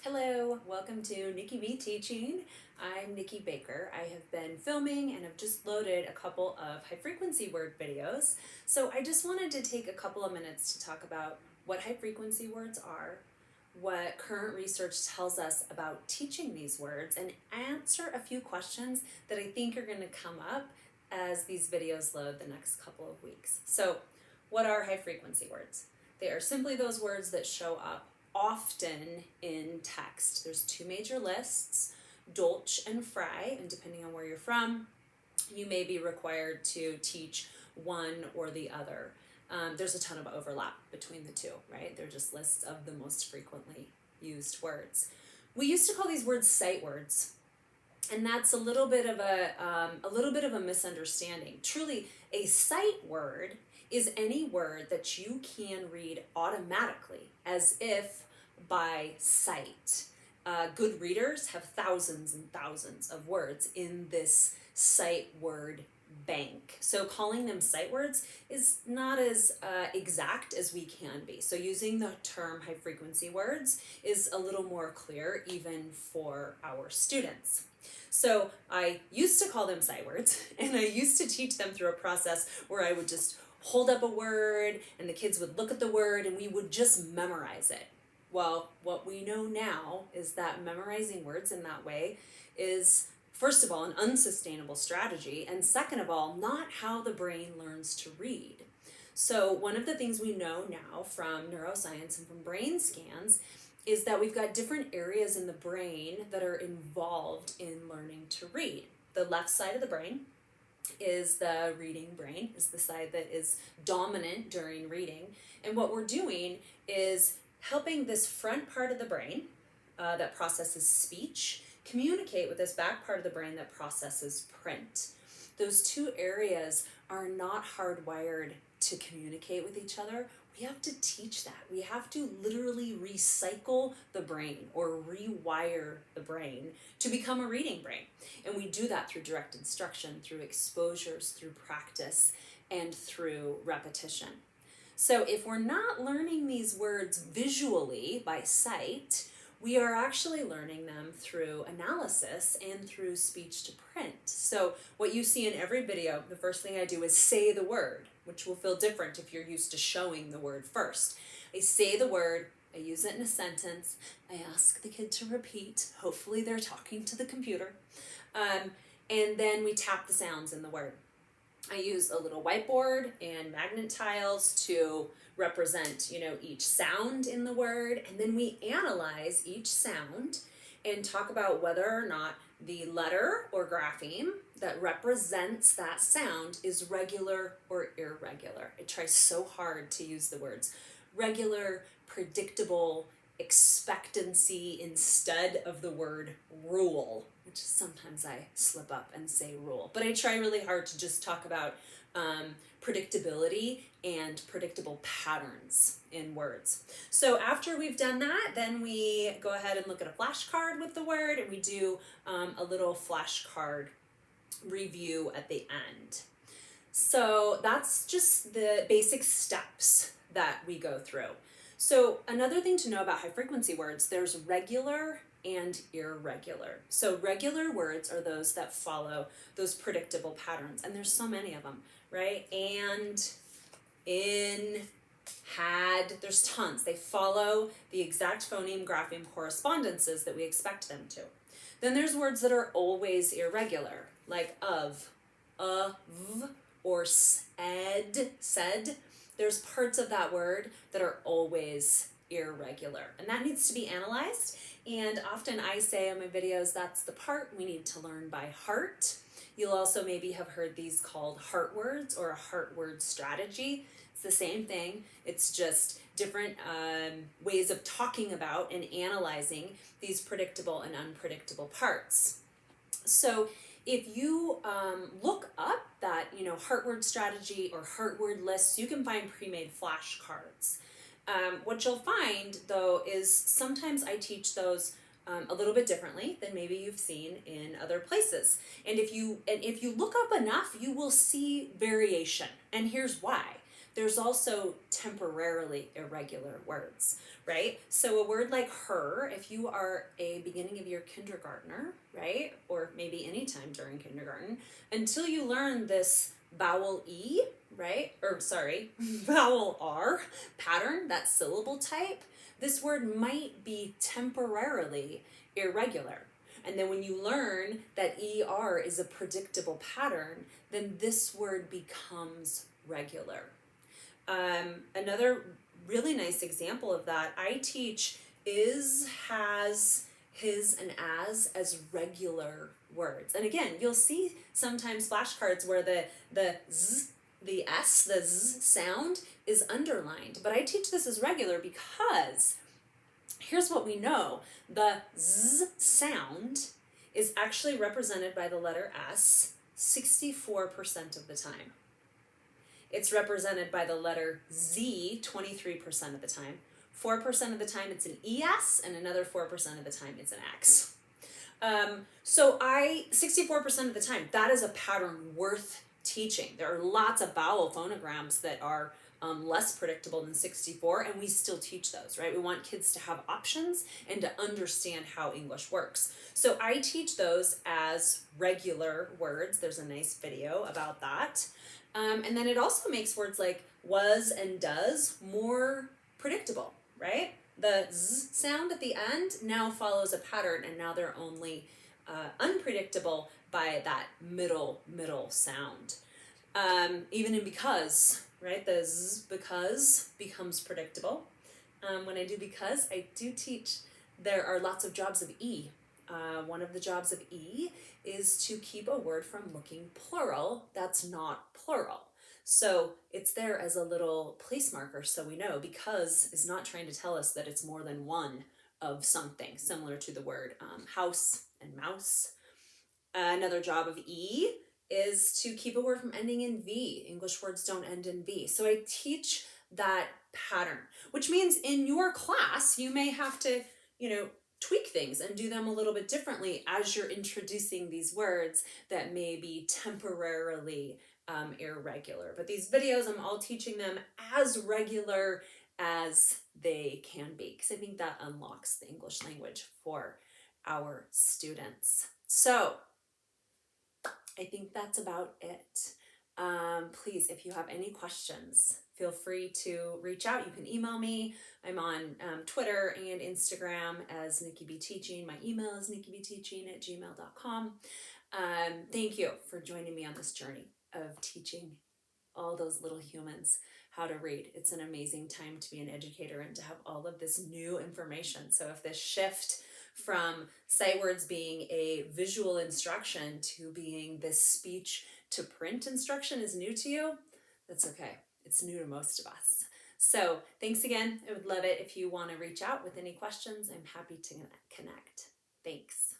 Hello, welcome to Nikki B Teaching. I'm Nikki Baker. I have been filming and have just loaded a couple of high frequency word videos. So I just wanted to take a couple of minutes to talk about what high frequency words are, what current research tells us about teaching these words, and answer a few questions that I think are going to come up as these videos load the next couple of weeks. So what are high frequency words? They are simply those words that show up often in text. There's two major lists, Dolch and Fry, and depending on where you're from, you may be required to teach one or the other. There's a ton of overlap between the two, right? They're just lists of the most frequently used words. We used to call these words sight words, and that's a little bit of a misunderstanding. Truly, a sight word is any word that you can read automatically as if by sight. Good readers have thousands and thousands of words in this sight word bank. So calling them sight words is not as exact as we can be. So using the term high frequency words is a little more clear even for our students. So I used to call them sight words, and I used to teach them through a process where I would just hold up a word and the kids would look at the word and we would just memorize it. Well, what we know now is that memorizing words in that way is, first of all, an unsustainable strategy, and second of all, not how the brain learns to read. So one of the things we know now from neuroscience and from brain scans is that we've got different areas in the brain that are involved in learning to read. The left side of the brain is the reading brain, is the side that is dominant during reading. And what we're doing is helping this front part of the brain that processes speech communicate with this back part of the brain that processes print. Those two areas are not hardwired to communicate with each other. We have to teach that. We have to literally recycle the brain or rewire the brain to become a reading brain. And we do that through direct instruction, through exposures, through practice, and through repetition. So if we're not learning these words visually by sight, we are actually learning them through analysis and through speech to print. So what you see in every video, the first thing I do is say the word, which will feel different if you're used to showing the word first. I say the word, I use it in a sentence, I ask the kid to repeat, hopefully they're talking to the computer, and then we tap the sounds in the word. I use a little whiteboard and magnet tiles to represent, each sound in the word, and then we analyze each sound and talk about whether or not the letter or grapheme that represents that sound is regular or irregular. I try so hard to use the words regular, predictable, expectancy instead of the word rule, which sometimes I slip up and say rule. But I try really hard to just talk about predictability and predictable patterns in words. So after we've done that, then we go ahead and look at a flashcard with the word, and we do a little flashcard review at the end. So that's just the basic steps that we go through. So another thing to know about high frequency words, there's regular and irregular. So regular words are those that follow those predictable patterns, and there's so many of them, right? And, in, had, there's tons. They follow the exact phoneme grapheme correspondences that we expect them to. Then there's words that are always irregular, like of, or said. There's parts of that word that are always irregular, and that needs to be analyzed. And often I say in my videos, that's the part we need to learn by heart. You'll also maybe have heard these called heart words or a heart word strategy. It's the same thing. It's just different ways of talking about and analyzing these predictable and unpredictable parts. So if you look up that, heart word strategy or heart word lists, you can find pre-made flashcards. What you'll find, though, is sometimes I teach those a little bit differently than maybe you've seen in other places. And if you look up enough, you will see variation. And here's why. there's also temporarily irregular words, right? So a word like her, if you are a beginning of year kindergartner, right, or maybe anytime during kindergarten, until you learn this vowel E, right, or sorry, vowel R pattern, that syllable type, this word might be temporarily irregular. And then when you learn that ER is a predictable pattern, then this word becomes regular. Another really nice example of that, I teach is, has, his, and as regular words. And again, you'll see sometimes flashcards where the z, the s, the z sound is underlined. But I teach this as regular because here's what we know. The z sound is actually represented by the letter S 64% of the time. It's represented by the letter Z 23% of the time. 4% of the time it's an ES, and another 4% of the time it's an X. So 64% of the time, that is a pattern worth teaching. There are lots of vowel phonograms that are less predictable than 64, and we still teach those, right? We want kids to have options and to understand how English works. So I teach those as regular words. There's a nice video about that. And then it also makes words like was and does more predictable, right? The z sound at the end now follows a pattern, and now they're only unpredictable by that middle sound. Even in because, right? The z because becomes predictable. When I do because, I do teach there are lots of jobs of E. One of the jobs of E is to keep a word from looking plural that's not plural. So it's there as a little place marker so we know, because is not trying to tell us that it's more than one of something, similar to the word house and mouse. Another job of E is to keep a word from ending in V. English words don't end in V. So I teach that pattern, which means in your class, you may have to, tweak things and do them a little bit differently as you're introducing these words that may be temporarily irregular. But these videos, I'm all teaching them as regular as they can be, because I think that unlocks the English language for our students. So I think that's about it. Please, if you have any questions, feel free to reach out. You can email me. I'm on Twitter and Instagram as Nikki B Teaching. My email is nikkibteaching@gmail.com. Thank you for joining me on this journey of teaching all those little humans how to read. It's an amazing time to be an educator and to have all of this new information. So if this shift from sight words being a visual instruction to being this speech to print instruction is new to you, that's okay. It's new to most of us. So thanks again. I would love it if you want to reach out with any questions. I'm happy to connect. Thanks.